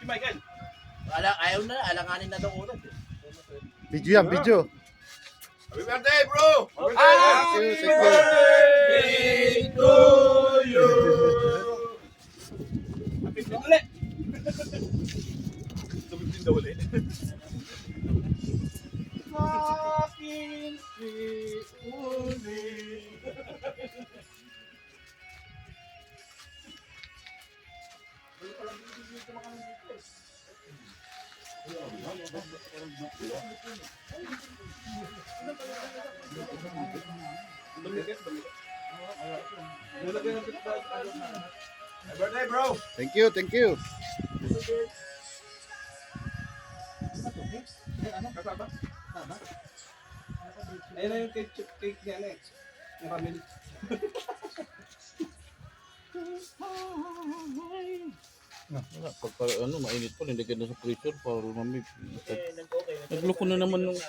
Si Michael. Ayaw na, alanganin na daw ulit. Video yan, video. Happy birthday, bro! Happy birthday to you! Happy birthday ulit. Tumigil daw ulit. Aking si ulit. Happy birthday, bro! Thank you, thank you. Ayun na yung cake niya, Alex. Yung family. Pagka mainit pa, nilagyan na sa freezer para lumamig. Nagloko na naman nung